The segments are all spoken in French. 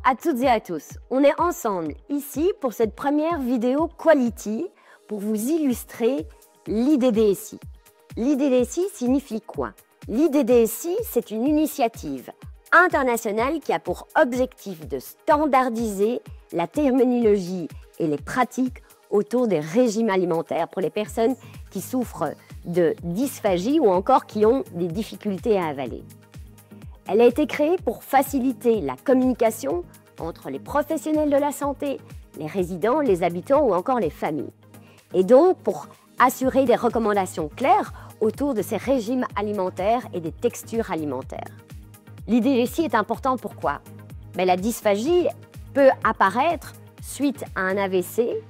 à toutes et à tous. On est ensemble ici pour cette première vidéo Quality pour vous illustrer l'IDDSI. L'IDDSI signifie quoi? L'IDDSI, c'est une initiative internationale qui a pour objectif de standardiser la terminologie et les pratiques autour des régimes alimentaires pour les personnes qui souffrent de dysphagie ou encore qui ont des difficultés à avaler. Elle a été créée pour faciliter la communication entre les professionnels de la santé, les résidents, les habitants ou encore les familles. Et donc pour assurer des recommandations claires autour de ces régimes alimentaires et des textures alimentaires. L'IDDSI est important pourquoi? La dysphagie peut apparaître suite à un AVC,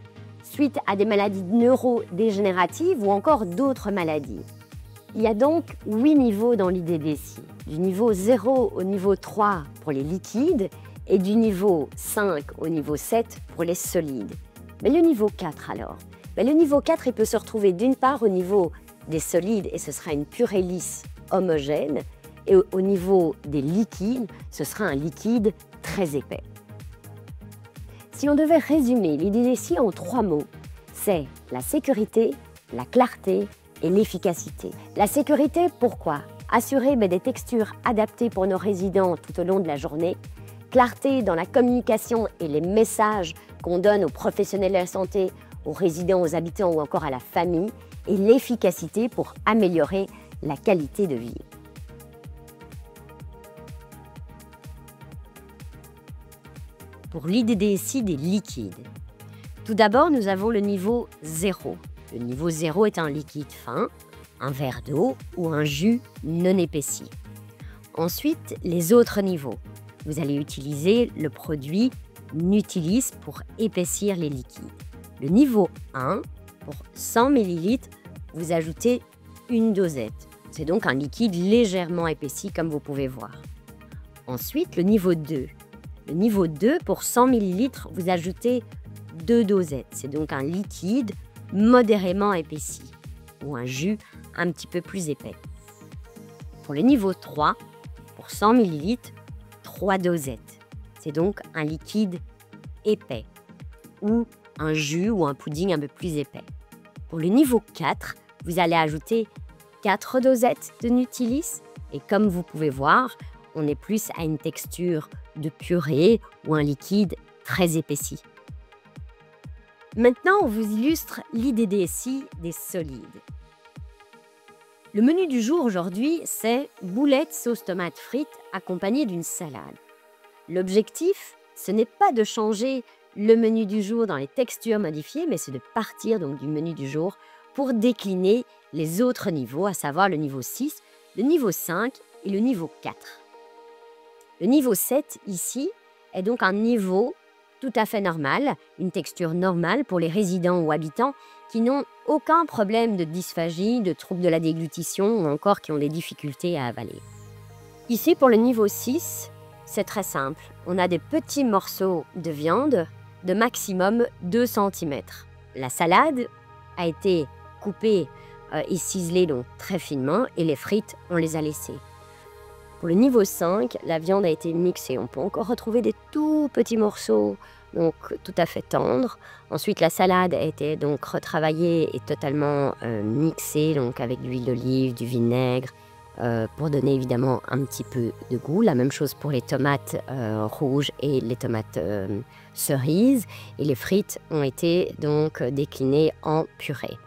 suite à des maladies neurodégénératives ou encore d'autres maladies. Il y a donc 8 niveaux dans l'IDDSI, du niveau 0 au niveau 3 pour les liquides et du niveau 5 au niveau 7 pour les solides. Mais le niveau 4 alors? Le niveau 4 il peut se retrouver d'une part au niveau des solides et ce sera une purée lisse homogène et au niveau des liquides, ce sera un liquide très épais. Si on devait résumer l'IDDSI en 3 mots, c'est la sécurité, la clarté et l'efficacité. La sécurité, pourquoi? Assurer des textures adaptées pour nos résidents tout au long de la journée, clarté dans la communication et les messages qu'on donne aux professionnels de la santé, aux résidents, aux habitants ou encore à la famille, et l'efficacité pour améliorer la qualité de vie. Pour l'IDDSI des liquides. Tout d'abord, nous avons le niveau 0. Le niveau 0 est un liquide fin, un verre d'eau ou un jus non épaissi. Ensuite, les autres niveaux. Vous allez utiliser le produit Nutilis pour épaissir les liquides. Le niveau 1, pour 100 ml, vous ajoutez une dosette. C'est donc un liquide légèrement épaissi comme vous pouvez voir. Ensuite, le niveau 2. Le niveau 2, pour 100 ml, vous ajoutez 2 dosettes. C'est donc un liquide modérément épaissi ou un jus un petit peu plus épais. Pour le niveau 3, pour 100 ml, 3 dosettes. C'est donc un liquide épais ou un jus ou un pudding un peu plus épais. Pour le niveau 4, vous allez ajouter 4 dosettes de Nutilis et comme vous pouvez voir, on est plus à une texture de purée ou un liquide très épaissi. Maintenant, on vous illustre l'IDDSI des solides. Le menu du jour aujourd'hui, c'est boulettes sauce tomate frites accompagnées d'une salade. L'objectif, ce n'est pas de changer le menu du jour dans les textures modifiées, mais c'est de partir donc du menu du jour pour décliner les autres niveaux, à savoir le niveau 6, le niveau 5 et le niveau 4. Le niveau 7, ici, est donc un niveau tout à fait normal, une texture normale pour les résidents ou habitants qui n'ont aucun problème de dysphagie, de troubles de la déglutition ou encore qui ont des difficultés à avaler. Ici, pour le niveau 6, c'est très simple. On a des petits morceaux de viande de maximum 2 cm. La salade a été coupée et ciselée donc très finement et les frites, on les a laissées. Pour le niveau 5, la viande a été mixée. On peut encore retrouver des tout petits morceaux, donc tout à fait tendres. Ensuite, la salade a été donc retravaillée et totalement mixée, donc avec de l'huile d'olive, du vinaigre, pour donner évidemment un petit peu de goût. La même chose pour les tomates rouges et les tomates cerises. Et les frites ont été donc déclinées en purée.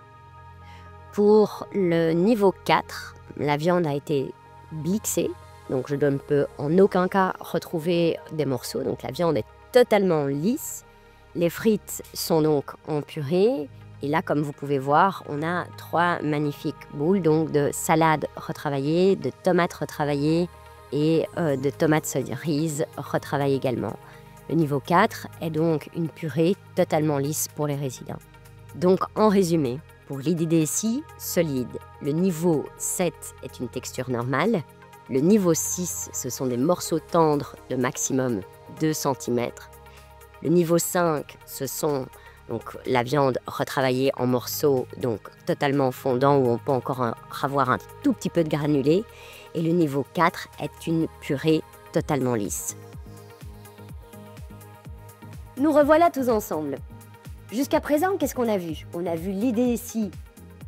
Pour le niveau 4, la viande a été mixée. Donc je ne peux en aucun cas retrouver des morceaux. Donc la viande est totalement lisse. Les frites sont donc en purée. Et là, comme vous pouvez voir, on a 3 magnifiques boules donc de salade retravaillée, de tomates retravaillées et de tomates cerises retravaillées également. Le niveau 4 est donc une purée totalement lisse pour les résidents. Donc en résumé, pour l'IDDSI solide, le niveau 7 est une texture normale. Le niveau 6, ce sont des morceaux tendres de maximum 2 cm. Le niveau 5, ce sont donc la viande retravaillée en morceaux, donc totalement fondants où on peut encore avoir un tout petit peu de granulé. Et le niveau 4 est une purée totalement lisse. Nous revoilà tous ensemble. Jusqu'à présent, qu'est-ce qu'on a vu? On a vu l'IDDSI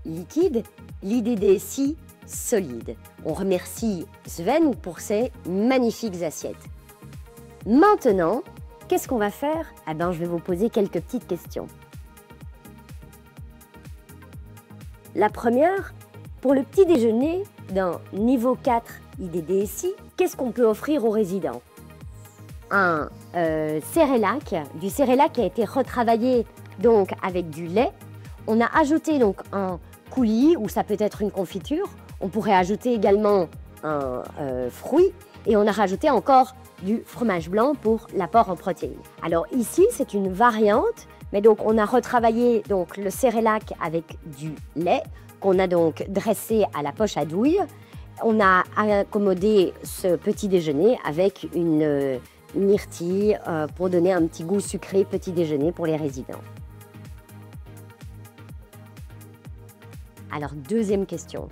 liquide, l'IDDSI solide. On remercie Sven pour ses magnifiques assiettes. Maintenant, qu'est-ce qu'on va faire? Eh bien, je vais vous poser quelques petites questions. La première, pour le petit déjeuner d'un niveau 4 IDDSI, qu'est-ce qu'on peut offrir aux résidents? Un cérélac, du cérélac qui a été retravaillé donc avec du lait. On a ajouté donc un coulis, ou ça peut être une confiture. On pourrait ajouter également un fruit, et on a rajouté encore du fromage blanc pour l'apport en protéines. Alors ici, c'est une variante, mais donc on a retravaillé donc le cérélac avec du lait qu'on a donc dressé à la poche à douille. On a accommodé ce petit déjeuner avec une myrtille pour donner un petit goût sucré petit déjeuner pour les résidents. Alors, deuxième question.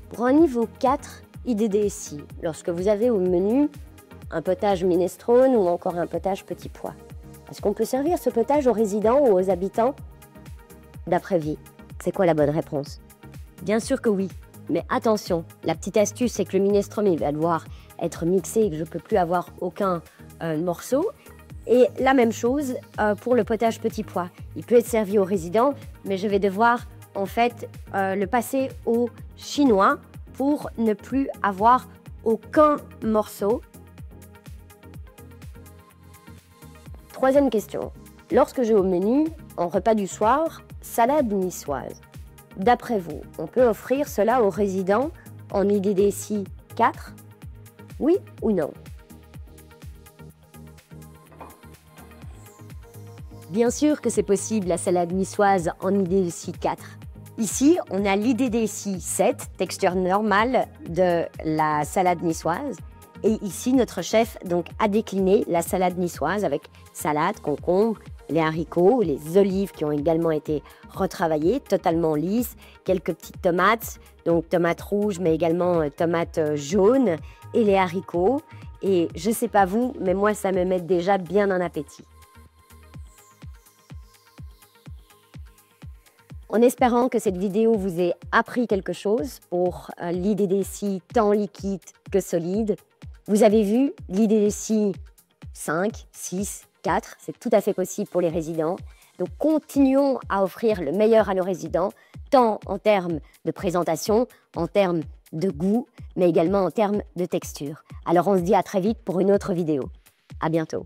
Pour un niveau 4 IDDSI, lorsque vous avez au menu un potage minestrone ou encore un potage petit pois, est-ce qu'on peut servir ce potage aux résidents ou aux habitants? D'après Vie, c'est quoi la bonne réponse? Bien sûr que oui, mais attention, la petite astuce, c'est que le minestrone il va devoir être mixé et que je ne peux plus avoir aucun morceau. Et la même chose pour le potage petit pois. Il peut être servi aux résidents, mais je vais devoir en fait le passer aux Chinois pour ne plus avoir aucun morceau. Troisième question. Lorsque j'ai au menu, en repas du soir, salade niçoise. D'après vous, on peut offrir cela aux résidents en IDDSI 4? Oui ou non? Bien sûr que c'est possible la salade niçoise en IDDSI 4. Ici, on a l'IDDSI 7, texture normale de la salade niçoise. Et ici, notre chef donc, a décliné la salade niçoise avec salade, concombre, les haricots, les olives qui ont également été retravaillées, totalement lisses, quelques petites tomates, donc tomates rouges, mais également tomates jaunes, et les haricots. Et je ne sais pas vous, mais moi, ça me met déjà bien en appétit. En espérant que cette vidéo vous ait appris quelque chose pour l'IDDSI tant liquide que solide. Vous avez vu, l'IDDSI 5, 6, 4, c'est tout à fait possible pour les résidents. Donc continuons à offrir le meilleur à nos résidents, tant en termes de présentation, en termes de goût, mais également en termes de texture. Alors on se dit à très vite pour une autre vidéo. À bientôt.